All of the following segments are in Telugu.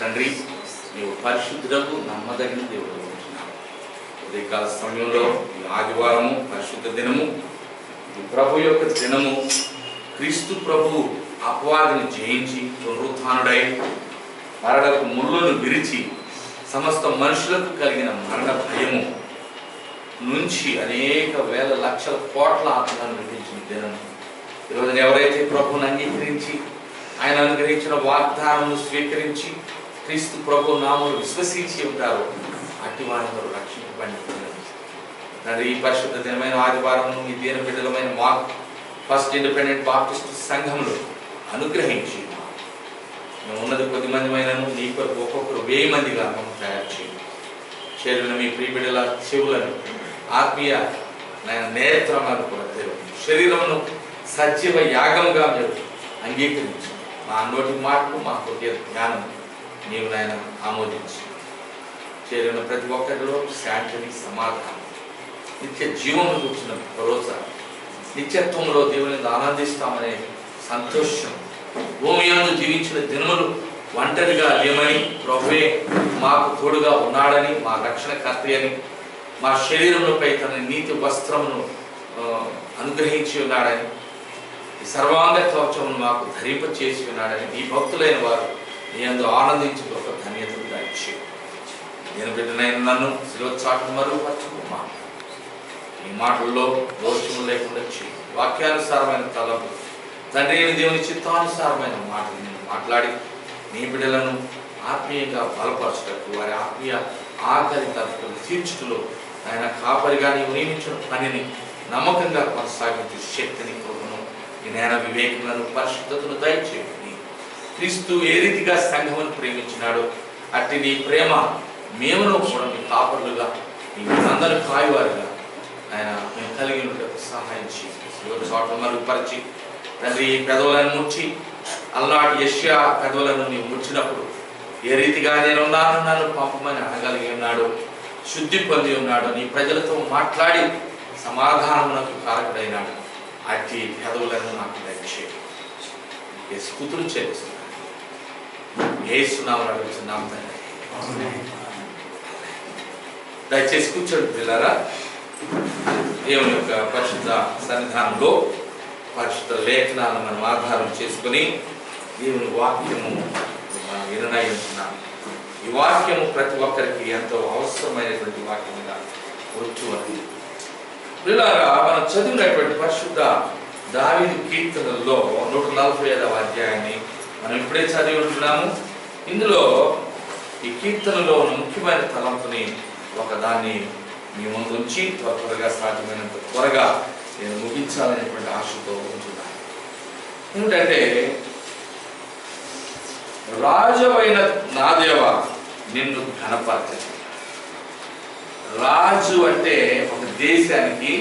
తండ్రి, నీవు పరిశుద్ధులకు నమ్మదగిన దేవుడు. ఉదయకాల సమయంలో ఈ ఆదివారము పరిశుద్ధ దినము, ఈ ప్రభు యొక్క దినము. క్రీస్తు ప్రభు అపవాదిని జయించి పునరుత్థానుడై మరణపు ముళ్ళను విరిచి సమస్త మనుషులకు కలిగిన మరణ భయము నుంచి అనేక వేల లక్షల కోట్ల ఆత్మలను విధించిన దినం. ఈరోజు ఎవరైతే ప్రభువుని అంగీకరించి ఆయన అనుగ్రహించిన వాగ్దానమును స్వీకరించి క్రీస్తు ప్రభు నామమును విశ్వసించి ఉంటారో అట్టి వారు రక్షింపబడి తండ్రి, ఈ పరిశుద్ధ దినమైన ఆదివారం ఈ దీన బిడ్డలమైన మాకు ఫస్ట్ ఇండిపెండెంట్ బాప్టిస్ట్ సంఘంలో అనుగ్రహించి మేము ఉన్నది కొద్ది మందిమైనను నీ కొరకు ఒక్కొక్కరు 1000 మందిగా మేము తయారు చేయండి. చేరిన మీ ప్రియబిడ్డల చెవులను ఆత్మీయ నేత్రములను కూడా తెరవండి. శరీరమును సజీవ యాగంగా మీరు అంగీకరించి మా నోటి మాటలు మా హృదయ జ్ఞానం నీవు నాయన ఆమోదించి చేరిన ప్రతి ఒక్కరిలో శాంతిని, సమాధానం, నిత్య జీవమును కూర్చున్న భరోసా, నిత్యత్వంలో దేవుని ఆనందిస్తామనే సంతోషం, భూమి యందు జీవించిన దినములు ఒంటరిగా లేమని ప్రభువే మాకు తోడుగా ఉన్నాడని, మా రక్షణకర్త అని, మా శరీరములపై తన నీతి వస్త్రమును అనుగ్రహించి ఉన్నాడని, ఈ సర్వాంగ కవచమును మాకు ధరింప చేసి ఉన్నాడని ఈ భక్తులైన వారు నీ యందు ఆనందించి ఒక ధన్యతను దాయిచ్చి నేను బిడ్డనైన నన్ను శిలోత్సాహం మరుగుపరచుకోమా. ఈ మాటల్లో దోషము లేకుండా చేయి. వాక్యానుసారమైన తలపు తండ్రి దేవుని చిత్తానుసారమైన మాటలు నేను మాట్లాడి నీ బిడ్డలను ఆత్మీయంగా బలపరచుటకు, వారి ఆత్మీయ ఆకలి తప్పులు తీర్చుటలో ఆయన కాపరిగా నీవు నియమించిన పనిని నమ్మకంగా కొనసాగించే శక్తిని, కృపను, ఈ జ్ఞాన వివేకములను, పరిశుద్ధతను దయచేయండి. క్రీస్తు ఏ రీతిగా సంఘమును ప్రేమించినాడో అట్టి నీ ప్రేమ మేమును కూడా మీ కాపరులుగా, అందరూ కాయువారుగా ఆయన మేము కలిగి ఉండటకు సహాయం చేసి చోట మరుగుపరిచి తండ్రి పెదవులను ముచ్చి అలనాటి యెషయా పెదవులను నీవు ముచ్చినప్పుడు ఏ రీతిగా నేనున్నాను నన్ను పంపమని అనగలిగి ఉన్నాడు, శుద్ధి పొంది ఉన్నాడు, నీ ప్రజలతో మాట్లాడి సమాధానమునకు కారకుడైనాడు. అట్టి పెదవులను నాకు దయచేయండి. స్తుతులు చేస్తున్నాను. యేసునామమున అడుగుతున్నాము తండ్రి. దయచేసి కూర్చోండి పిల్లరా. దేవుని యొక్క పరిశుద్ధ సన్నిధానంలో పరిశుద్ధ లేఖనాలను మనం ఆధారం చేసుకుని దేవుని వాక్యము మనం నిర్ణయించున్నాం. ఈ వాక్యము ప్రతి ఒక్కరికి ఎంతో అవసరమైనటువంటి వాక్యముగా వచ్చి పిల్లరా, మనం చదివినటువంటి పరిశుద్ధ దావీదు కీర్తనల్లో 145వ అధ్యాయాన్ని మనం ఇప్పుడే చదివి ఉంటున్నాము. ఇందులో ఈ కీర్తనలో ఉన్న ముఖ్యమైన తలంపుని ఒకదాన్ని మీ ముందు ఉంచి త్వరగా సాధ్యమైనంత త్వరగా నేను ముగించాలనేటువంటి ఆశతో ఉంటున్నాను. ఏమిటంటే, రాజువైన నా దేవా నిన్ను ఘనపరచు. రాజు అంటే ఒక దేశానికి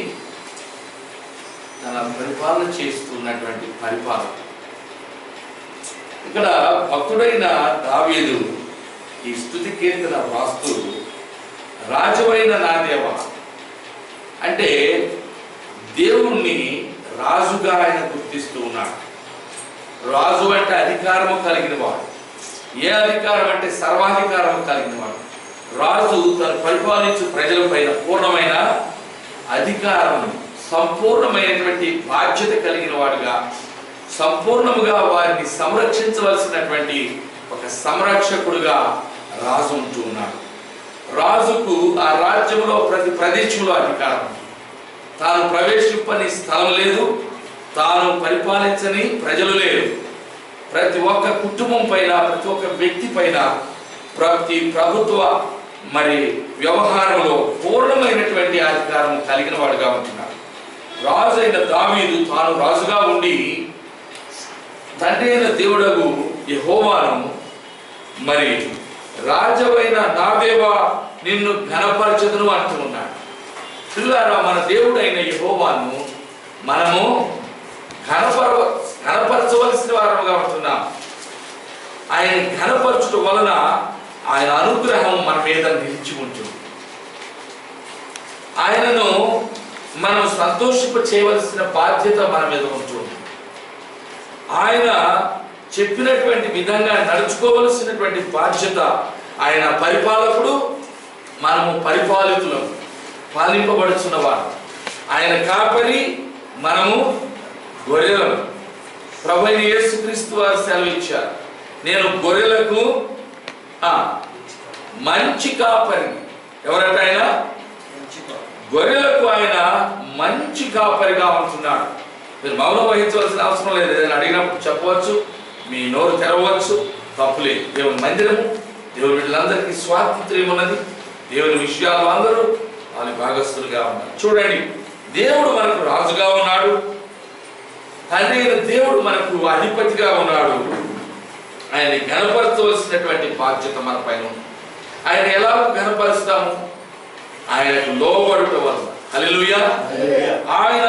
తన పరిపాలన చేస్తున్నటువంటి పరిపాలన. ఇక్కడ భక్తుడైన దావీదు ఈ స్తుతి కీర్తన వ్రాస్తూ రాజువైన నా దేవ అంటే దేవుణ్ణి రాజుగా ఆయన గుర్తిస్తూ ఉన్నాడు. రాజు అంటే అధికారము కలిగిన వాడు. ఏ అధికారం అంటే సర్వాధికారము కలిగిన వాడు. రాజు తను పరిపాలించు ప్రజల పైన పూర్ణమైన అధికారము, సంపూర్ణమైనటువంటి బాధ్యత కలిగిన వాడుగా, సంపూర్ణముగా వారిని సంరక్షించవలసినటువంటి ఒక సంరక్షకుడుగా రాజు ఉంటూ ఉన్నాడు. రాజుకు ఆ రాజ్యంలో ప్రతి ప్రదేశంలో అధికారం. తాను ప్రవేశింపని స్థలం లేదు, తాను పరిపాలించని ప్రజలు లేరు. ప్రతి ఒక్క కుటుంబం పైన, ప్రతి ఒక్క వ్యక్తి పైన, ప్రతి ప్రభుత్వ వ్యవహారంలో పూర్ణమైనటువంటి అధికారం కలిగిన వాడుగా ఉంటున్నాడు. రాజు అయిన దావీదు తాను రాజుగా ఉండి తండ్రి అయిన దేవుడగు యెహోవాను రాజవైన నా దేవా నిన్ను ఘనపరచుదును అంటూ ఉన్నాడు. పిల్లారా, మన దేవుడైన యెహోవాను మనము ఘనపరచవలసిన వారముగా ఉంటున్నాం. ఆయన ఘనపరచుట వలన ఆయన అనుగ్రహం మన మీద నిలిచి ఉంటుంది. ఆయనను మనం సంతోషింప చేయవలసిన బాధ్యత మన మీద ఉంటుంది. ఆయన చెప్పినటువంటి విధంగా నడుచుకోవలసినటువంటి బాధ్యత. ఆయన పరిపాలకుడు, మనము పరిపాలితులం, పాలింపబడుచున్నవారు. ఆయన కాపరి, మనము గొర్రెలను. ప్రభు అయిన యేసుక్రీస్తు వారు సెలవిచ్చారు, నేను గొర్రెలకు మంచి కాపరి. ఎవరంటే ఆయన గొర్రెలకు ఆయన మంచి కాపరిగా ఉంటున్నాడు. మీరు మౌనం వహించవలసిన అవసరం లేదు. ఏదైనా అడిగినప్పుడు చెప్పవచ్చు, మీ నోరు తెరవచ్చు, తప్పులేదు. దేవుని మందిరము, దేవుని వీళ్ళందరికీ స్వాతంత్ర్యం ఉన్నది. దేవుని విషయాలు అందరూ వాళ్ళ భాగస్థులుగా ఉన్నారు. చూడండి, దేవుడు మనకు రాజుగా ఉన్నాడు, తండ్రి అయిన దేవుడు మనకు అధిపతిగా ఉన్నాడు. ఆయన్ని ఘనపరచవలసినటువంటి బాధ్యత మన పైన ఉంది. ఆయన ఎలా ఘనపరుస్తాము? ఆయనకు లోబడుట వలన. హల్లెలూయా. ఆయన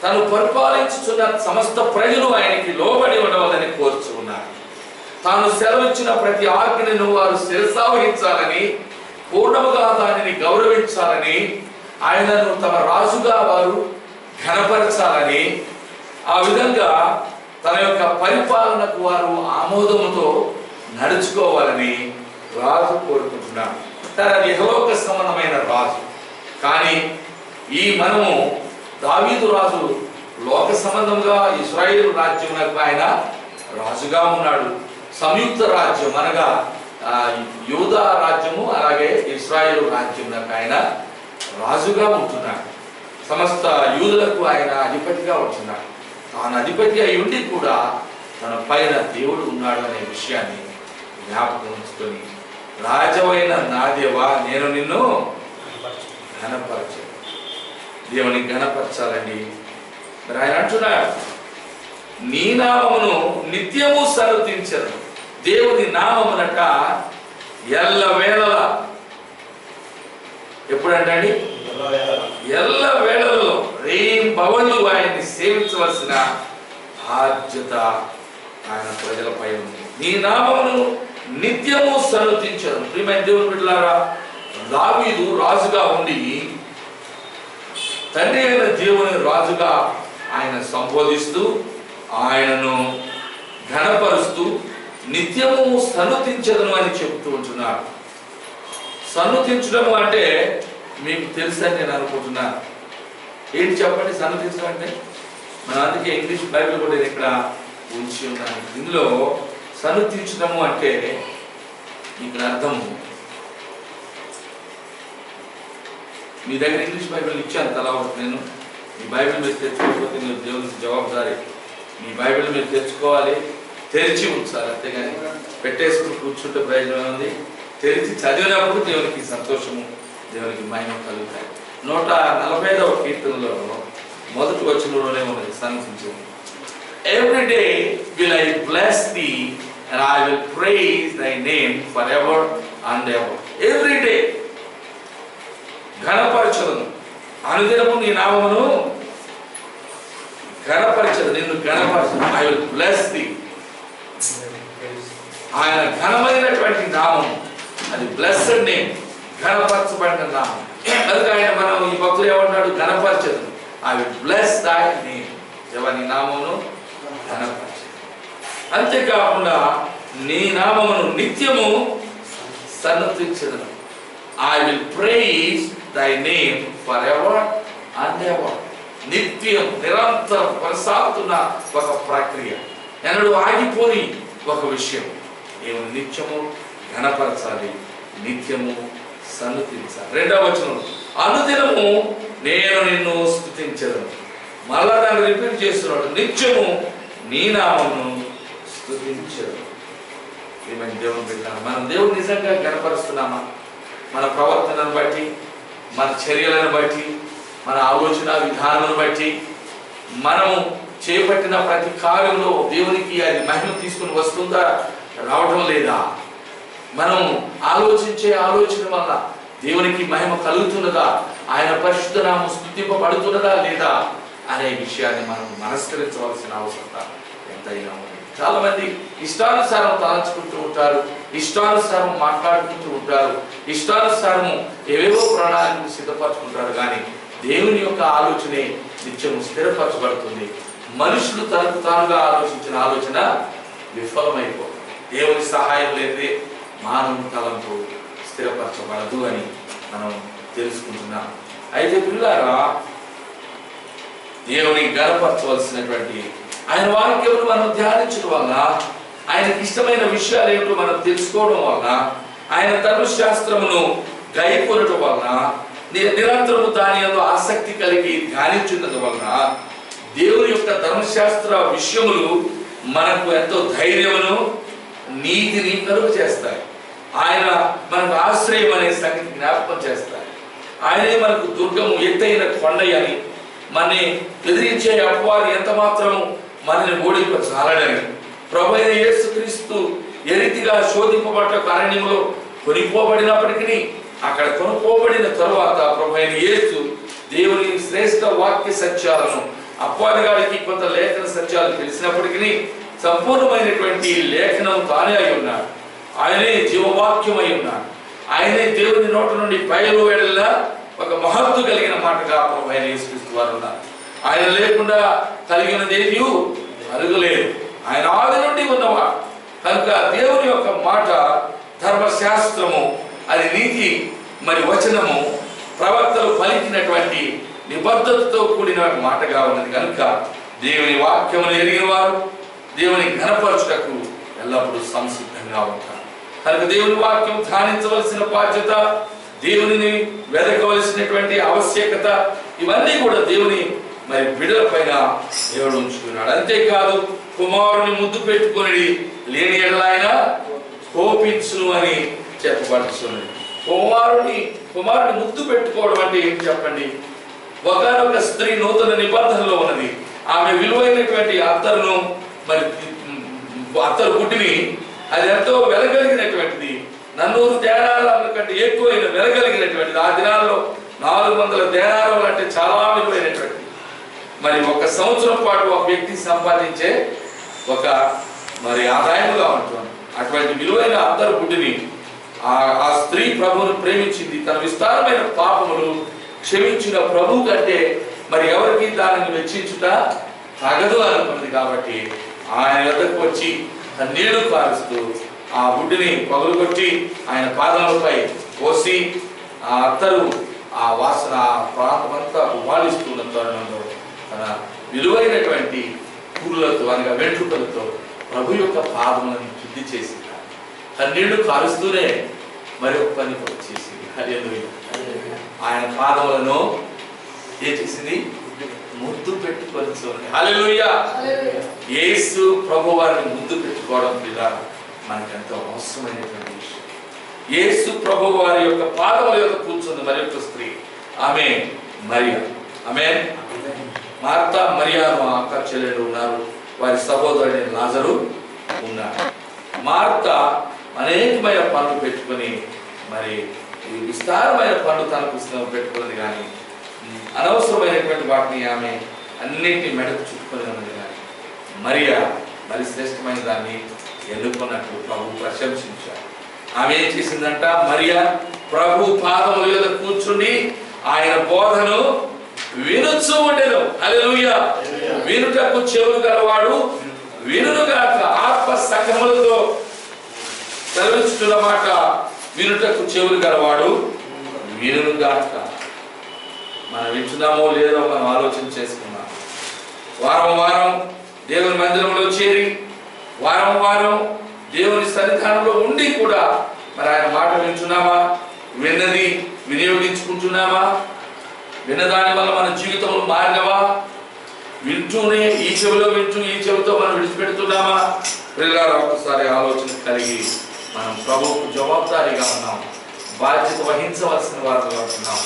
తను పరిపాలించుతున్న సమస్త ప్రజలు ఆయనకి లోబడి ఉండవాలని కోరుచు ఉన్నారు. తాను సెలవిచ్చిన ప్రతి ఆజ్ఞను వారు శిరసావహించాలని, పూర్ణముగా దానిని గౌరవించాలని, ఆయనను తమ రాజుగా వారు ఘనపరచాలని, ఆ విధంగా తన యొక్క పరిపాలనకు వారు ఆమోదముతో నడుచుకోవాలని రాజు కోరుకుంటున్నాడు. అది యెహోవా సంబంధమైన రాజు. కానీ ఈ మనము దావీదు రాజు లోక సంబంధంగా ఇశ్రాయేలు రాజ్యమునకు ఆయన రాజుగా ఉన్నాడు. సంయుక్త రాజ్యం అనగా యూదా రాజ్యము, అలాగే ఇశ్రాయేలు రాజ్యమునకు ఆయన రాజుగా ఉంటున్నాడు. సమస్త యూదులకు ఆయన అధిపతిగా ఉంటున్నాడు. తాను అధిపతి అయి ఉండి కూడా తన పైన దేవుడు ఉన్నాడు అనే విషయాన్ని జ్ఞాపకం ఉంచుకొని, రాజవైన నా దేవా, నేను నిన్ను ఘనపరచు. దేవుని ఘనపరచాలండి. మరి ఆయన అంటున్నాడు, నీ నామమును నిత్యము సన్నుతించరు. దేవుని నామమునట ఎల్లవేళలా, ఎప్పుడంటండి? ఎల్ల వేళలలో రేయింబవళ్ళు ఆయన్ని సేవించవలసిన బాధ్యత ఆయన ప్రజలపై ఉంది. నీ నామమును నిత్యము సన్నుతించరు. ప్రియమైన దేవుని బిడ్డలారా, దావీదు రాజుగా ఉండి తండ్రి అయిన దేవుని రాజుగా ఆయన సంబోధిస్తూ, ఆయనను ఘనపరుస్తూ నిత్యము సన్నుతించదను అని చెప్తూ ఉంటున్నాడు. సన్నుతించడము అంటే మీకు తెలుసని నేను అనుకుంటున్నాను. ఏంటి చెప్పండి సన్నుతించడం అంటే? మన అందుకే ఇంగ్లీష్ బైబిల్ కూడా నేను ఇక్కడ ఉంచి ఉన్నాను. ఇందులో సన్నుతించడము అంటే ఇక్కడ అర్థము, మీ దగ్గర ఇంగ్లీష్ బైబిల్ ఇచ్చాను తలా ఒకటి. నేను మీ బైబిల్ మీరు తెచ్చుకోకపోతే మీరు దేవునికి జవాబుదారీ. మీ బైబిల్ మీరు తెచ్చుకోవాలి, తెరిచి ఉంచాలి. అంతేగాని పెట్టేసుకుని కూర్చుంటే ప్రయోజనం ఉంది. తెరిచి చదివినప్పుడు దేవునికి సంతోషము, దేవునికి మహిమ కలుగుతాయి. 145వ కీర్తనలో మొదటి వచనంలోనే ఉన్నది సన్నిధించు. Every day will I bless thee and I will praise thy name forever and ever. Every day ఘనపరచను, అనుదినము నీ నామమును ఘనపరచదు, నిన్ను ఘనపరచను. I will bless thee. ఆయన ఘనమైనటువంటి నామము, అది బ్లెస్డ్ నేమ్, ఘనపరచబడిన నామం. అందుకే ఆయన మనం ఈ భక్తులు ఏమన్నాడు? ఘనపరచదు. I will bless thy name. ఎవరి నామమును ఘనపరచదు. అంతేకాకుండా నీ నామమును నిత్యము సన్నుతించదను. I will praise thy name forever and ever. నిత్యం నిరంతరం కొనసాగుతున్న ఒక ప్రక్రియ, ఎన్నడూ ఆగిపోని ఒక విషయం. నేను నిత్యము ఘనపరచాలి, నిత్యము సన్నుతించాలి. 2వ వచనం, అనుదినము నేను నిన్ను స్తుతించదను. మళ్ళా దాన్ని రిపీట్ చేస్తున్నాడు, నిత్యము నీ నామమును స్తుతించదను. ఏమైనా దేవుని పెట్టాను. మనం దేవుడు నిజంగా ఘనపరుస్తున్నామా? మన ప్రవర్తనను బట్టి, మన చర్యలను బట్టి, మన ఆలోచన విధానాలను బట్టి, మనము చేపట్టిన ప్రతి కార్యంలో దేవునికి అది మహిమ తీసుకుని వస్తుందా, రావడం లేదా? మనం ఆలోచించే ఆలోచన వల్ల దేవునికి మహిమ కలుగుతున్నదా, ఆయన పరిశుద్ధ నామం స్తుతింపబడుతున్నదా లేదా అనే విషయాన్ని మనం మనస్కరించవలసిన అవసరం ఎంతైనా ఉంది. చాలా మంది ఇష్టానుసారం తలంచుకుంటూ ఉంటారు, ఇష్టానుసారం మాట్లాడుకుంటూ ఉంటారు, ఇష్టానుసారము ఏవేవో ప్రణాళికలు సిద్ధపరచుకుంటారు. కానీ దేవుని యొక్క ఆలోచనే నిత్యము స్థిరపరచబడుతుంది. మనుషులు తనకు తానుగా ఆలోచించిన ఆలోచన విఫలమైపోతుంది. దేవుని సహాయం లేదే మానవ తలంపు స్థిరపరచబడదు అని మనం తెలుసుకుంటున్నాం. అయితే పిల్లారా, దేవుని గణపరచవలసినటువంటి ఆయన వాక్యమును మనం ధ్యానించడం వలన, ఆయనకి ఇష్టమైన విషయాలు ఏమిటో మనం తెలుసుకోవడం వలన, ఆయన ధర్మశాస్త్రమును గైకొనడం వలన, నిరంతరము దాని యందు ఆసక్తి కలిగి ధ్యానించున్నది వలన దేవుని యొక్క ధర్మశాస్త్ర విషయములు మనకు ఎంతో ధైర్యమును నీతిని కలుగ చేస్తాయి. ఆయన మనకు ఆశ్రయం అనే సంగతి జ్ఞాపకం చేస్తాయి. ఆయనే మనకు దుర్గము, ఎత్తైన కొండ అని, మనని ఎదిరించే అపవాది ఎంత మాత్రము మనని ఓడింపచాలడని, ప్రభు అయిన యేసుక్రీస్తు ఏ రీతిగా శోధింపబడ్డ అరణ్యంలో కొనిపోబడినప్పటికీ అక్కడ కొనుక్కోబడిన తరువాత ప్రభు అయిన యేసు దేవుని శ్రేష్ఠ వాక్య సత్యాలను, అపవాది గారికి కొంత లేఖన సత్యాలు తెలిసినప్పటికీ సంపూర్ణమైనటువంటి లేఖనం తానే అయి ఉన్నాడు. ఆయనే జీవవాక్యం అయి ఉన్నాడు. ఆయనే దేవుని నోట నుండి బయలువెడల ఒక మహత్తు కలిగిన మాటగా ప్రభు అయిన యేసుక్రీస్తు వారు ఉన్నారు. ఆయన లేకుండా కలిగినదేమీ కలుగలేదు. ఆయన ఆది నుండి ఉన్నవాడు కనుక దేవుని యొక్క మాట ధర్మశాస్త్రము, అది నీతి మరి వచనము, ప్రవక్తలు పలికినటువంటి నిబద్ధతతో కూడిన మాటగా ఉన్నది. కనుక దేవుని వాక్యమును ఎరిగిన వారు దేవుని ఘనపరచుటకు ఎల్లప్పుడూ సంసిద్ధంగా ఉంటారు. కనుక దేవుని వాక్యం ధ్యానించవలసిన బాధ్యత, దేవునిని వెదకవలసినటువంటి ఆవశ్యకత, ఇవన్నీ కూడా దేవుని మరి బిడ్డల పైన దేవుడు ఉంచుకున్నాడు. అంతేకాదు, కుమారుని ముద్దు పెట్టుకొని లేని ఎడలైన కోపించును అని చెప్పబడుతున్నది. కుమారుని ముద్దు పెట్టుకోవడం అంటే ఏంటి చెప్పండి? ఒకనొక స్త్రీ నూతన నిబంధనలో ఉన్నది. ఆమె విలువైనటువంటి అత్తరును మరి అత్తరు గుడ్డిని, అది ఎంతో వెలగలిగినటువంటిది, 400 దేనారాల కంటే ఎక్కువైన వెలగలిగినటువంటిది. ఆ దినాల్లో 400 దేనారాలు అంటే చాలా విలువైనటువంటిది. మరి 1 సంవత్సరం పాటు ఒక వ్యక్తి సంపాదించే ఒక మరి ఆదాయముగా ఉంటుంది. అటువంటి విలువైన అత్తరు గుడ్డిని ఆ స్త్రీ ప్రభువును ప్రేమించింది. తన విస్తారమైన పాపములు క్షమించిన ప్రభు కంటే మరి ఎవరికి దానిని వెచ్చించుట తగదు అనుకున్నది. కాబట్టి ఆయన వద్దకు వచ్చి నీళ్లు కారుస్తూ ఆ గుడ్డిని పగులుకొట్టి ఆయన పాదాలపై పోసి ఆ అత్తరు ఆ వాసన ప్రాంతమంతా ఉమాలిస్తున్న తరుణంలో తన విలువైనటువంటి పూలతో అనగా వెంట్రుకలతో ప్రభు యొక్క పాదములను శుద్ధి చేసి కన్నీళ్లు కారుస్తూనే మరొక పని చేసింది. హల్లెలూయా. ఆయన పాదములను ఏం చేసింది? ముద్దు పెట్టుకొని చూడండి. హల్లెలూయా. యేసు ప్రభు వారిని ముద్దు పెట్టుకోవడం పిల్ల మనకెంతో అవసరమైనటువంటి విషయం. యేసు ప్రభు వారి యొక్క పాదముల యొక్క కూర్చుంది మరి యొక్క స్త్రీ, ఆమె మరియా. ఆమేన్. మార్తా మరియాను అక్క చెల్లెలు ఉన్నారు, వారి సహోదరుని లాజరు ఉన్నారు. మార్తా అనేకమైన పనులు పెట్టుకొని మరి విస్తారమైన పనులు తనకు పెట్టుకున్నది, కానీ అనవసరమైనటువంటి వాటిని ఆమె అన్నింటినీ మెడకు చుట్టుకొని ఉన్నది. కానీ మరియా మరి శ్రేష్టమైన దాన్ని ఎన్నుకున్నట్టు ప్రభు ప్రశంసించారు. ఆమె ఏం చేసిందంట? మరియా ప్రభు పాదముల మీద కూర్చుండి ఆయన బోధను వినుచూ ఉండెను. హల్లెలూయా. వినుటకు చెవులు గలవాడు వినుగాక. ఆత్మ సంగములతో సెలవిస్తున్న మాట, వినుటకు చెవులు గలవాడు వినుగాక. మనం వింటున్నామో లేదో మనం ఆలోచన చేసుకున్నాం. వారం వారం దేవుని మందిరంలో చేరి వారం వారం దేవుని సన్నిధానంలో ఉండి కూడా మరి ఆయన మాట వింటున్నామా? విన్నది వినియోగించుకుంటున్నామా? విన్నదాని వల్ల మన జీవితంలో మారినవా? వింటూనే ఈ చెవిలో వింటూ ఈ చెవితో మనం విడిచిపెడుతున్నామా? పిల్లలు ఒకసారి ఆలోచన కలిగి మనం ప్రభువుకు జవాబుదారీగా ఉన్నాం, బాధ్యత వహించవలసిన వారుగా ఉంటున్నాం.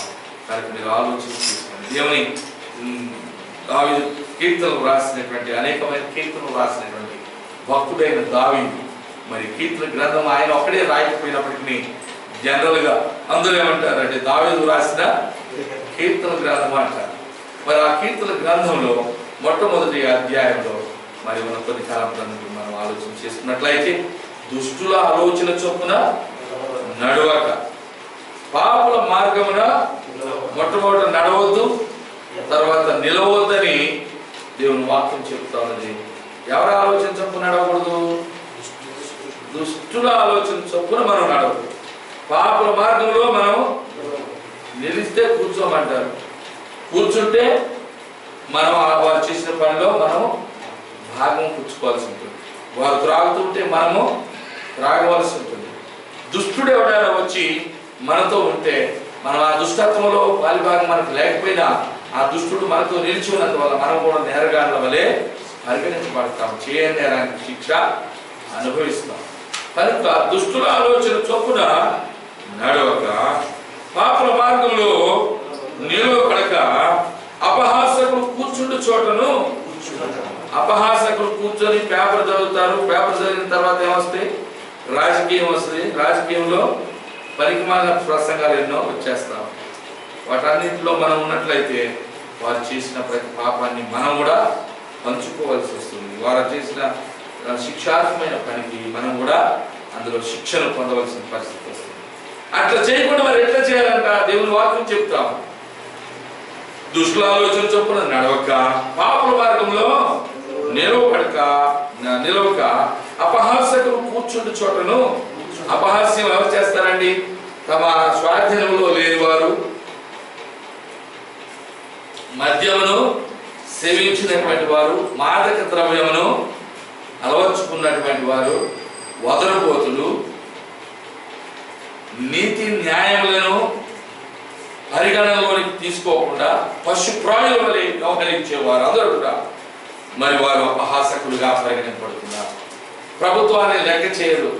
కాబట్టి మీరు ఆలోచన చేసుకోండి. దేవుని దావీదు కీర్తనలు రాసినటువంటి అనేకమైన కీర్తనలు రాసినటువంటి భక్తుడైన దావీదు మరి కీర్తన గ్రంథం ఆయన ఒక్కడే రాయకపోయినప్పటికీ జనరల్గా అందరూ ఏమంటారంటే దావీదు రాసిన కీర్తన గ్రంథం అంటారు. మరి ఆ కీర్తన గ్రంథంలో మొట్టమొదటి అధ్యాయంలో మరి మన కొన్ని కాలంలో మనం ఆలోచన చేసుకున్నట్లయితే, దుష్టుల ఆలోచన చొప్పున నడవక, పాపుల మార్గమున మొట్టమొదట నడవద్దు, తర్వాత నిలవద్దని దేవుని వాక్యం చెప్తా ఉన్నది. ఎవరి ఆలోచన చొప్పున నడవకూడదు? దుష్టుల ఆలోచన చొప్పున మనం నడవకూడదు. పాపుల మార్గంలో మనం నిలిస్తే కూర్చోమంటారు. కూర్చుంటే మనం వారు చేసిన పనిలో మనం భాగం పుచ్చుకోవాల్సి ఉంటుంది. వారు త్రాగుతుంటే మనము త్రాగవలసి ఉంటుంది. దుష్టుడు ఎవడైనా వచ్చి మనతో ఉంటే మనం ఆ దుష్టత్వంలో పాలిభాగం మనకు లేకపోయినా ఆ దుష్టుడు మనతో నిలిచి ఉన్నందువల్ల మనం కూడా నేరగాళ్ళ వలె పరిగణించబడతాం. చేయని నేరానికి శిక్ష అనుభవిస్తాం. కనుక దుష్టుల ఆలోచన చొప్పున నడవక, పాపుల మార్గంలో నిలవబడక, అపహాసకులు కూర్చుండు చోటను, అపహాసకులు కూర్చొని పేపర్ చదువుతారు. పేపర్ చదివిన తర్వాత ఏమొస్తాయి? రాజకీయం వస్తుంది. రాజకీయంలో పనికిమాలిన ప్రసంగాలు ఎన్నో వచ్చేస్తాం. వాటన్నింటిలో మనం ఉన్నట్లయితే వారు చేసిన ప్రతి పాపాన్ని మనం కూడా పంచుకోవాల్సి వస్తుంది. వారు చేసిన శిక్షార్హమైన పనికి మనం కూడా అందులో శిక్షను పొందవలసిన పరిస్థితి వస్తుంది. అట్లా చేయకుండా మరి ఎట్లా చేయాలంట? దేవుని వాక్యం చెప్తాం. దుష్టుల ఆలోచన చొప్పున నడవక, పాపుల మార్గంలో నిలవక, అపహాసకులు కూర్చుండు చోటను. అపహాస్యం ఎవరు చేస్తారండి? తమ స్వాధీనంలో లేని వారు, మద్యమును సేవించినటువంటి వారు, మాదక ద్రవ్యమును అలవర్చుకున్నటువంటి వారు, వదరుబోతులు, నీతి న్యాయములను పరిగణనలోనికి తీసుకోకుండా పశుప్రాయుల వలె వ్యవహరించేవారు అందరూ కూడా మరి వారు అపహాసకులుగా పరిగణింపబడుతున్నారు. ప్రభుత్వాన్ని లెక్క చేయరు,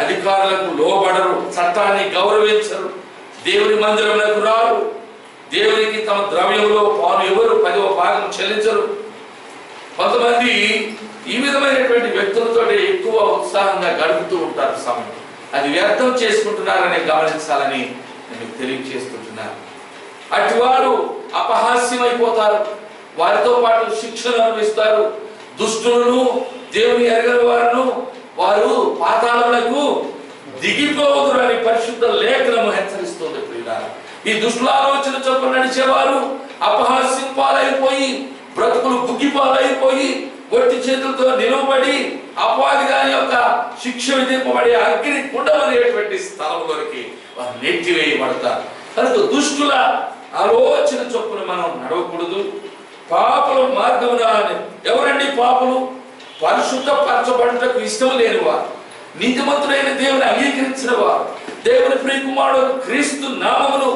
అధికారులకు లోబడరు, చట్టాన్ని గౌరవించరు, దేవుని మందిరములకు రారు, దేవునికి తమ ద్రవ్యంలో పాలు ఎవరు 10వ భాగం చెల్లించరు. కొంతమంది ఈ విధమైనటువంటి వ్యక్తులతో ఎక్కువ ఉత్సాహంగా గడుపుతూ ఉంటారు సమయం. అది వ్యర్థం చేసుకుంటున్నారని గమనించాలని నేను తెలియజేస్తుంటున్నాను. అటు వారు అపహాస్యమైపోతారు, వారితో పాటు శిక్షను అనుభవిస్తారు. దుష్టులను, దేవుని ఎరగని వారును వారు పాతాళములకు దిగిపోవదురు అని పరిశుద్ధ లేఖనము హెచ్చరిస్తుంది. ఈ దుష్టుల ఆలోచన చొప్పున నడిచేవారు అపహాస్యం పాలైపోయి, బ్రతుకులు బుగ్గిపాలైపోయి, ఒట్టి చేతులతో నిలవబడి అపవాది గాని యొక్క శిక్ష విధింపబడి అగ్ని కుండమనేటువంటి స్థలంలోకి వారు నెట్టివేయబడతారు. కనుక దుష్టుల ఆలోచన చొప్పున మనం నడవకూడదు. పాపుల మార్గమున. ఎవరండి పాపులు? పరిశుద్ధపరచబడుటకు ఇష్టం లేని వారు, నీతిమంతుడైన దేవుని అంగీకరించిన వారు, దేవుని ప్రియకుమారుడు క్రీస్తు నామమును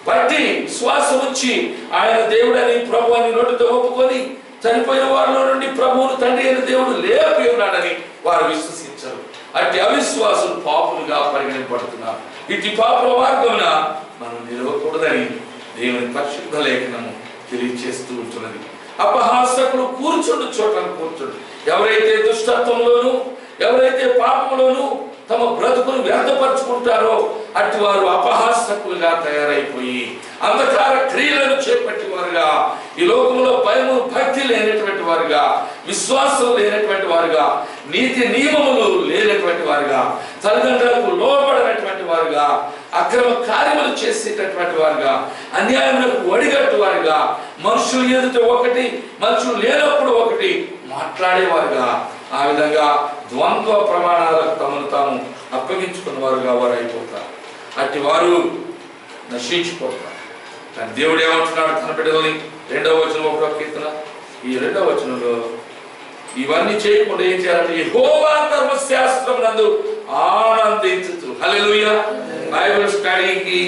బట్టి విశ్వాసం ఉంచి ఆయన దేవుడని ప్రభు అని నోటితో ఒప్పుకొని చనిపోయిన వారిలో నుండి ప్రభువును తండ్రి అయిన దేవుడు లేపి ఉన్నాడని వారు విశ్వసించరు. అట్టి అవిశ్వాసులు పాపులుగా పరిగణింపబడుతున్నారు. ఇటు పాపుల మార్గమున మనం నిలవకూడదని దేవుని పరిశుద్ధ లేఖనము తెలియచేస్తూ ఉంటున్నది. అపహాసకులు కూర్చుండు చోటను కూర్చుండు. ఎవరైతే దుష్టత్వంలోను, ఎవరైతే పాపంలోను తమ బ్రతుకును వ్యర్థపరుచుకుంటారో అటు వారు అపహాసకులుగా తయారైపోయి అంధకార క్రియలను చేపట్టి వారుగా, ఈ లోకంలో భయము భక్తి లేనటువంటి వారుగా, విశ్వాసం లేనటువంటి వారుగా, నీతి నియమములు లేనటువంటి వారుగా, తల్లిదండ్రులకు లోబడినటువంటి వారుగా, అక్రమ కార్యములు చేసేటటువంటి వారుగా, అన్యాయములకు ఒడిగట్టు వారుగా, మనుషులు ఎదుట ఒకటి, మనుషులు లేనప్పుడు ఒకటి మాట్లాడేవారుగా, ఆ విధంగా ద్వంద్వ ప్రమాణాలకు తమను తాము అప్పగించుకున్న వారుగా వారు అయిపోతారు. అట్టి వారు నశించిపోతారు. కానీ దేవుడు ఏమంటున్నాడు తన బిడ్డల్ని? 2వ వచనం 1వ కీర్తన ఈ 2వ వచనంలో ఇవన్నీ చేయకుండా ఏం చేయాలంటే యెహోవా ధర్మశాస్త్రమునందు ఆనందించు. హల్లెలూయా. బైబిల్ స్టడీకి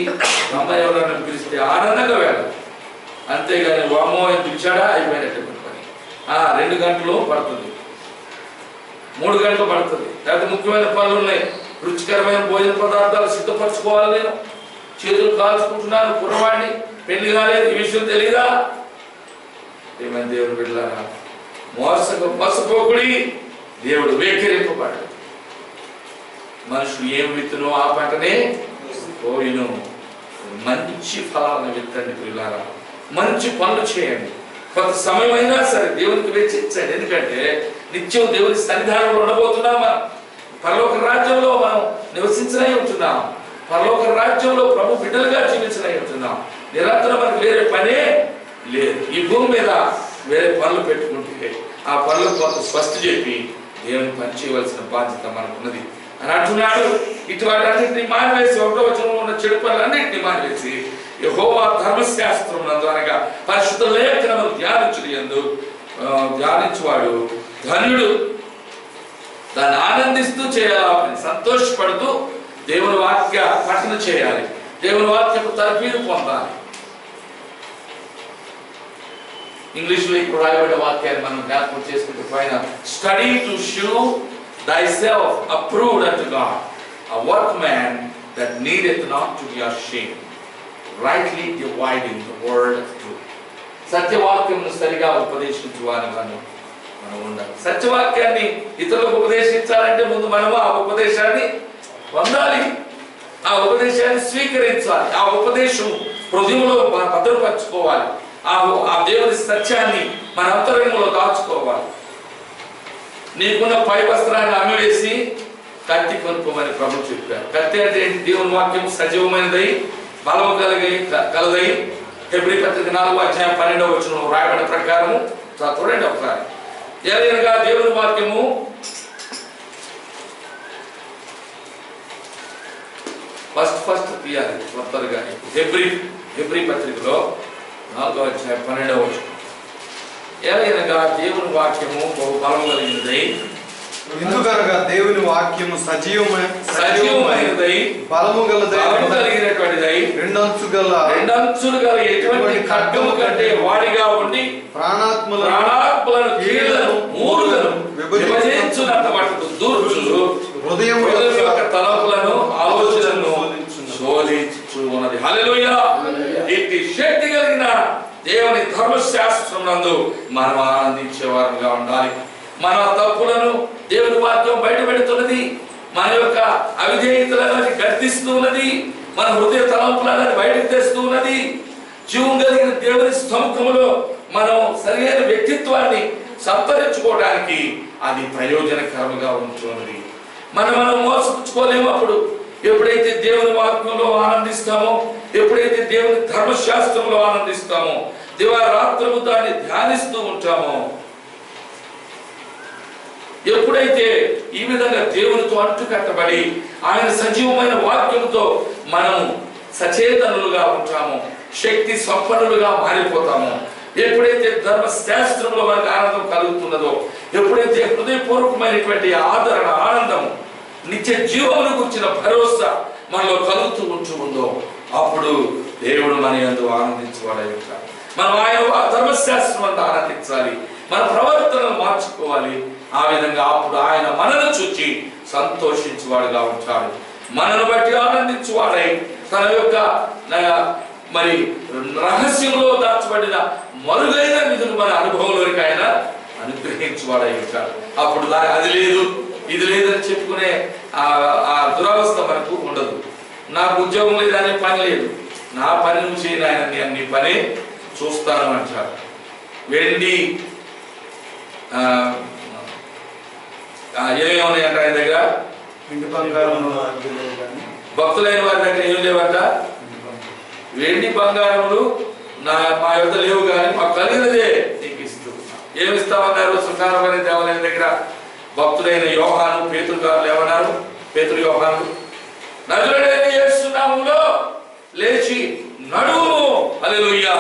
అమ్మాయి ఎవరైనా పిలిస్తే ఆనందంగా వెళ్ళాలి. అంతేగాని వామో అని పిలిచాడా అయిపోయినటువంటి పని. 2 గంటలు పడుతుంది, 3 గంటలు పడుతుంది. లేకపోతే ముఖ్యమైన పనులు ఉన్నాయి, రుచికరమైన భోజన పదార్థాలు సిద్ధపరచుకోవాలి. నేను చేతులు కాల్చుకుంటున్నాను, కుర్రవాడిని, పెళ్లి కాలేదు, ఈ విషయం తెలీదా? ఏమైనా దేవుడు బిడ్డలారా, మోసపోకుడి, దేవుడు వేకరింపబడ్డాడు. మనుషులు ఏం విత్తునో ఆ పంటనే పోయిను. మంచి ఫలాలను విత్తండి పిల్లారా, మంచి పనులు చేయండి. కొంత సమయం అయినా సరే దేవునికి వెచ్చించండి. ఎందుకంటే నిత్యం దేవుని సన్నిధానంలో ఉండబోతున్నాం. మనం పరలోక రాజ్యంలో మనం నివసించనై ఉంటున్నాం. పరలోక రాజ్యంలో ప్రభు బిడ్డలుగా జీవించనై ఉంటున్నాం. నిరంతరం మనకు వేరే పనే లేదు. ఈ భూమి మీద వేరే పనులు పెట్టుకుంటే ఆ పనులకు కొంత స్పష్ట చెప్పి దేవుని పని చేయవలసిన బాధ్యత మనకున్నది అని అంటున్నాడు. ఇటువంటి అన్నింటినీ మానివేసి, 1వ వచనంలో ఉన్న చెడు పనులన్నింటినీ మానివేసి యెహోవా ధర్మశాస్త్రం నందు అనగా పరిశుద్ధ లేఖనమును ధ్యానించువాడు ధన్యుడు. దాన్ని ఆనందిస్తూ చేయాలి, సంతోషపడుతూ దేవుని వాక్య పఠన చేయాలి, దేవుని వాక్యపు తర్ఫీదు పొందాలి. ఇంగ్లీష్లో ఇప్పుడు రాయబడిన వాక్యాన్ని మనం జ్ఞాపకం చేసుకుంటే పైన study to show thyself approved unto God, a workman that needeth not to be ashamed, rightly dividing the word of truth. సత్యవాక్యమును సరిగా ఉపదేశించువాని మనం ఉండాలి. సత్యవాక్యాన్ని ఇతరులకు ఉపదేశించాలంటే ముందు మనము ఆ ఉపదేశాన్ని పొందాలి, ఆ ఉపదేశాన్ని స్వీకరించాలి, ఆ ఉపదేశం హృదయంలో భద్రపరచుకోవాలి, ఆ దేవుని సత్యాన్ని మన అంతరంగంలో దాచుకోవాలి. నీకున్న పై వస్త్రాన్ని అమ్మివేసి కత్తి కొనుక్కోమని ప్రభు చెప్పారు. కత్తి అంటే దేవుని వాక్యం సజీవమైనదై బలము కలదై హెబ్రీ పత్రిక 4వ అధ్యాయం 12వ వచనంలో రాయబడిన ప్రకారము చూడండి ఒకసారి. ఏదైనా దేవుని వాక్యము ఫస్ట్ తీయాలి త్వరగా. హెబ్రీ పత్రికలో 4వ అధ్యాయం 12వ వచనం. ఏదైనా దేవుని వాక్యము బహు బలము కలిగినదై, ఎందుకనగా దేవుని వాక్యము సజీవమైనదై బలము కలిగినటువంటిదై రెండంచులు గల ఎటువంటి ఖడ్గము కంటే వాడిగా ఉండి ప్రాణాత్మలను కీళ్లను మూలుగను విభజించునంత మట్టుకు దూర్చు హృదయం యొక్క తలంపులను ఆలోచనలను శోధించు ఉన్నది. హల్లెలూయా. ఇట్టి శక్తి కలిగిన దేవుని ధర్మశాస్త్రం నందు మనం ఆనందించేవారుగా ఉండాలి. మన తప్పులను దేవుని వాక్యం బయటపెడుతున్నది, మన యొక్క అవిధేయతలను గర్దిస్తూ ఉన్నది, మన హృదయ తలంపులను బయటకు తెస్తూ ఉన్నది. జీవం కలిగిన దేవుని సముఖంలో మనం సరైన వ్యక్తిత్వాన్ని సంతరించుకోవడానికి అది ప్రయోజనకరంగా ఉంటున్నది. మనం మోసపుచ్చుకోలేము. అప్పుడు ఎప్పుడైతే దేవుని వాక్యంలో ఆనందిస్తామో, ఎప్పుడైతే దేవుని ధర్మశాస్త్రంలో ఆనందిస్తామో, దివారాత్రము దాన్ని ధ్యానిస్తూ ఉంటామో, ఎప్పుడైతే ఈ విధంగా దేవునితో అంటుకట్టబడి ఆయన సజీవమైన వాక్యంతో మనము సచేతనులుగా ఉంటామో, శక్తి సంపన్నులుగా మారిపోతామో, ఎప్పుడైతే ధర్మశాస్త్రంలో మనకు ఆనందం కలుగుతున్నదో, ఎప్పుడైతే హృదయపూర్వకమైనటువంటి ఆదరణ, ఆనందము, నిత్య జీవమును గురించిన భరోసా మనలో కలుగుతూ ఉందో, అప్పుడు దేవుడు మన యందు ఆనందించేవాడై ఉంటాడు. మనం ఆయన ధర్మశాస్త్రం అంతా ఆనందించాలి, మన ప్రవర్తనను మార్చుకోవాలి. ఆ విధంగా అప్పుడు ఆయన మనను చూచి సంతోషించేవాడుగా ఉంటాడు. మనను బట్టి ఆనందించేవాడై తన యొక్క మరి రహస్యంలో దాచబడిన మరుగైన నిధులు మన అనుభవంలోకి ఆయన అనుగ్రహించేవాడై ఉంటాడు. అప్పుడు అది లేదు ఇది లేదని చెప్పుకునే ఆ దురవస్థ మనకు ఉండదు. నాకు ఉద్యోగం లేదనే పని లేదు, నా పని నువ్వు చేయను, ఆయన నేను నీ పని చూస్తాను అంటారు. వెండి ఏమేమి ఉన్నాయంట ఆయన దగ్గర? భక్తులైన వారి దగ్గర ఏమి లేవంట? వెండి బంగారములు మా యొద్ద లేవు, కానీ మాకు కలిగినదే నీకు ఇస్తూ. ఏమిస్తామన్నారు? సుఖారమైన దేవాలయం దగ్గర భక్తుడైన యోహాను, పేతురు గారు లేవన్నారు. పేతురు యోహాను, నజరేయుడైన యేసు నామములో లేచి నడువు. హల్లెలూయా.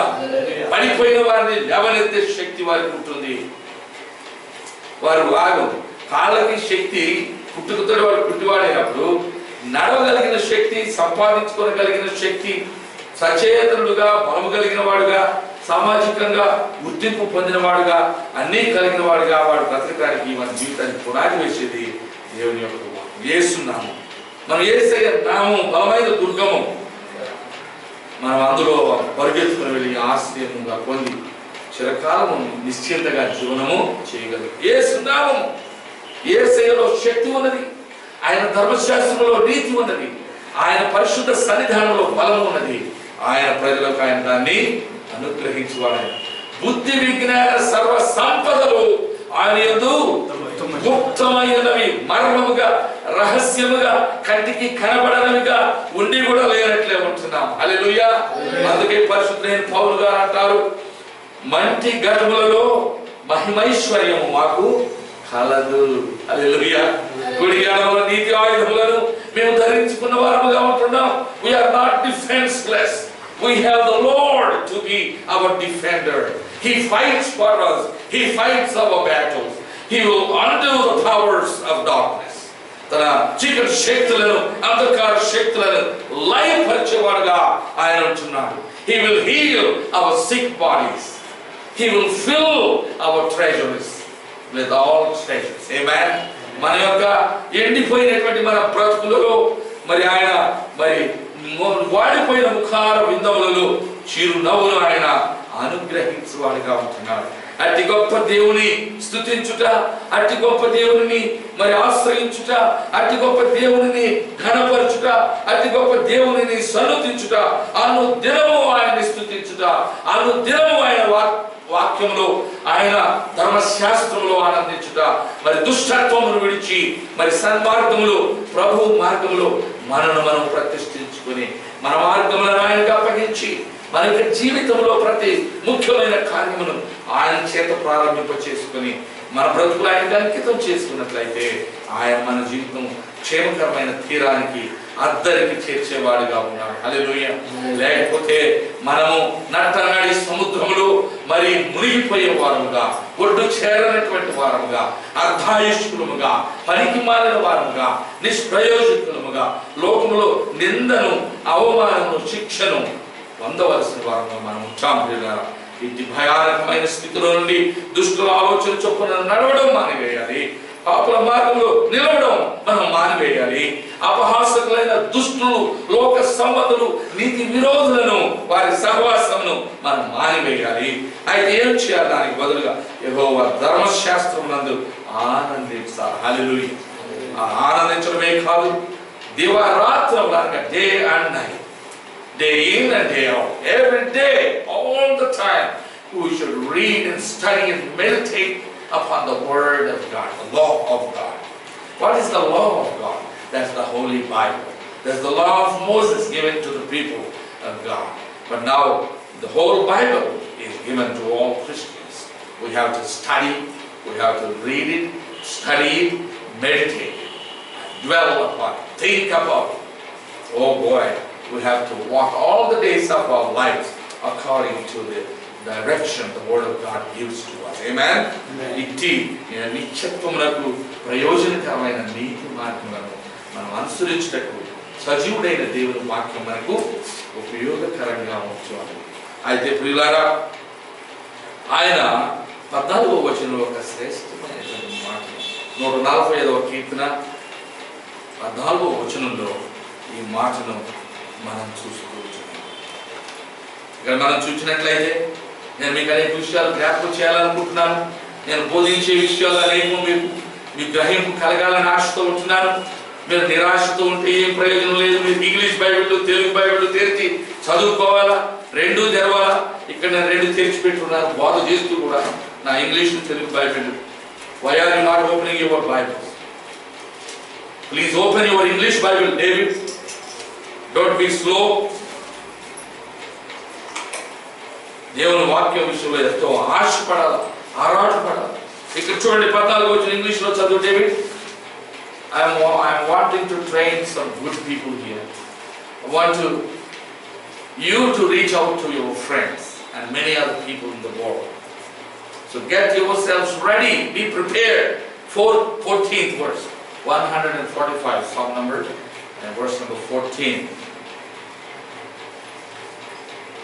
పడిపోయిన వారిని లేవనెత్తే శక్తి వారికి ఉంటుంది. వారు కాళ్ళకి శక్తి, పుట్టుకతో వాడు పుట్టివాడైనప్పుడు నడవగలిగిన శక్తి, సంపాదించుకోగలిగిన శక్తి, సచేతనుడుగా, బలము కలిగిన వాడుగా, సామాజికంగా గుర్తింపు పొందిన వాడుగా, అన్నీ కలిగిన వాడుగా వాడు బ్రతకడానికి, మన జీవితానికి పునాది వేసేది దేవుని యొక్క యేసు నామం. మనం యేసయ్య నామం బలమైన దుర్గము. మనం అందులో పరిగెత్తుకుని వెళ్ళి ఆశ్రయముగా పొంది చిరకాలము నిశ్చింతగా జీవనము చేయగలరు. యేసు నామము, యేసయ్యలో శక్తి ఉన్నది, ఆయన ధర్మశాస్త్రంలో నీతి ఉన్నది, ఆయన పరిశుద్ధ సన్నిధానంలో బలము ఉన్నది. ఆయన ప్రజలకు ఆయన దాన్ని అనుగ్రహించువాడు. బుద్ధి విజ్ఞాన సర్వ సంపదలు ఆయన యందు గుప్తమైనవి, మర్మముగా, రహస్యముగా, కంటికి కనబడనవిగా ఉండి కూడా లేనట్లే ఉంటున్నాం. హల్లెలూయా. అందుకే పరిశుద్ధులైన పౌలు గారు అంటారు, మంటి గర్భములలో మహిమైశ్వర్యము మాకు కలదు. హల్లెలూయా. కుడి ఎడమ నీతి ఆయుధములను మేము ధరించుకున్న వారముగా ఉంటున్నాం. We are not defenseless. We have the Lord to be our defender. He fights for us. He fights our battles. He will undo the powers of darkness. తన చీకటి శక్తులను, అంధకార శక్తులను లయపరిచేవాడుగా ఆయన ఉంటున్నాడు. He will heal our sick bodies. He will fill our treasuries with all treasures. Amen. మన యొక్క ఎండిపోయినటువంటి మన బ్రతుకులలో మరి ఆయన మరి వాడిపోయిన ముఖార విందములలో చిరునవ్వులు ఆయన అనుగ్రహించువాడిగా ఉంటున్నాడు. అట్టి గొప్ప దేవుని స్తుతించుట, అట్టి గొప్ప దేవుని మరి ఆశ్రయించుట, అట్టి గొప్ప దేవుని ఘనపరచుట, అట్టి గొప్ప దేవుని సన్నుతించుట, అనుదినము ఆయన్ని స్తుతించుట, అనుదినము ఆయన వాక్యంలో ఆయన ధర్మశాస్త్రంలో ఆనందించుట, మరి దుష్టత్వమును విడిచి మరి సన్మార్గములో ప్రభు మార్గంలో మనను మనం ప్రతిష్ఠించుకుని మన మార్గములను ఆయనకు అప్పగించి మన యొక్క జీవితంలో ప్రతి ముఖ్యమైన కార్యమును ఆయన చేత ప్రారంభింప చేసుకుని మన బ్రతుకులు ఆయనకు అంకితం చేసుకున్నట్లయితే ఆయన మన జీవితం క్షేమకరమైన తీరానికి అద్దరికి చేర్చేవాడుగా ఉన్నాడు. హల్లెలూయా. లేకపోతే మనము నట్టనడి సముద్రములో మరి మునిగిపోయే వారముగా, ఒడ్డు చేరనటువంటి వారముగా, అర్ధాయుష్కులముగా, పనికి మాలిన వారముగా, నిష్ప్రయోజకులముగా, లోకములో నిందను, అవమానమును, శిక్షను పొందవలసిన వారంగా మనం ఉంటాము. ఇట్టి భయానకమైన స్థితిలో నుండి దుష్టుల ఆలోచన చొప్పున నడవడం మానివేయాలి. పాపుల మార్గంలో నిలవడం మనం మానివేయాలి. అపహాసకులైన దుష్టులు, లోక సంబంధులు, నీతి విరోధులను, వారి సహవాసమును మనం మానివేయాలి. అయితే ఏం చేయాలి? దానికి బదులుగా యెహోవా ధర్మశాస్త్రమునందు ఆనందించాలి. హల్లెలూయా. ఆనందించడమే కాదు, దివారాత్రములనగా day and night, day in and day out, every day, all the time, we should read and study and meditate upon the word of God, the law of God. What is the law of God? That's the Holy Bible. That's the law of Moses given to the people of God. But now the whole Bible is given to all Christians. We have to study, we have to read it, study it, meditate it, dwell upon it, think about it. Oh boy, we have to walk all the days of our lives according to the direction the word of God gives to us. Amen. ఇట్టి నిత్యత్వమునకు ప్రయోజనకరమైన నీతి మార్గములను మనం అనుసరించుటకు సజీవుడైన దేవుని వాక్యం మనకు ఉపయోగకరంగా ఉంచాలి. అయితే ప్రియులారా, ఆయన 14వ వచనంలో ఒక శ్రేష్టమైనటువంటి మాట, 145వ కీర్తన 14వ వచనంలో ఈ మాటను మనం చూసుకోవచ్చు. ఇక్కడ మనం చూసినట్లయితే నేను మీకు అనేక విషయాలు జ్ఞాపకం చేయాలనుకుంటున్నాను. నేను బోధించే విషయాలు అనేక మీ గ్రహింపు కలగాలని ఆశతో ఉంటున్నాను. మీరు నిరాశతో ఉంటే ఏం ప్రయోజనం లేదు. మీరు ఇంగ్లీష్ బైబిల్, తెలుగు బైబిల్ తెరిచి చదువుకోవాలా, రెండూ తెరవాలా. ఇక్కడ నేను రెండు తెరిచి పెట్టున్నాను బోధ చేస్తూ కూడా, నా English Telugu Bible. Why are you not opening your Bible? Please open your English Bible, David. Don't be slow. దేవుని వాక్యం విషయంలో ఎంతో ఆశపడాలి, ఆరాటపడాలి. ఇక్కడ చూడండి 14వ వచనం ఇంగ్లీష్లో చదువు David. I'm wanting to train some good people here. I want you to reach out to your friends and many other people in the world. So get yourselves ready, be prepared. 14th verse, 145, Psalm number, and verse number 14.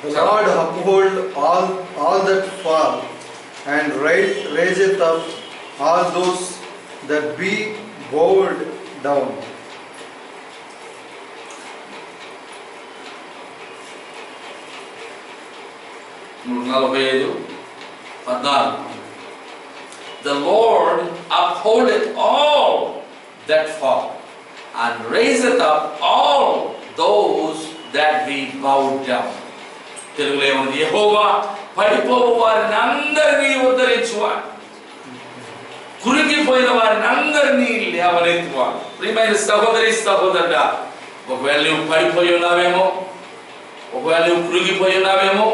The Lord uphold all that fall, and raiseth up all those that be bowed down. The Lord upholdeth all that fall, and raiseth up all those that be bowed down. తెలుగులో ఏముంది? యెహోవా పడిపోవు వారిని అందరినీ ఉద్ధరించువాడు, కురిగిపోయిన వారిని అందరినీ లేవనెత్తువాడు. ప్రియమైన సహోదరి సహోదరుడా, ఒకవేళ నువ్వు పడిపోయి ఉన్నావేమో, ఒకవేళ నువ్వు కురిగిపోయి ఉన్నావేమో,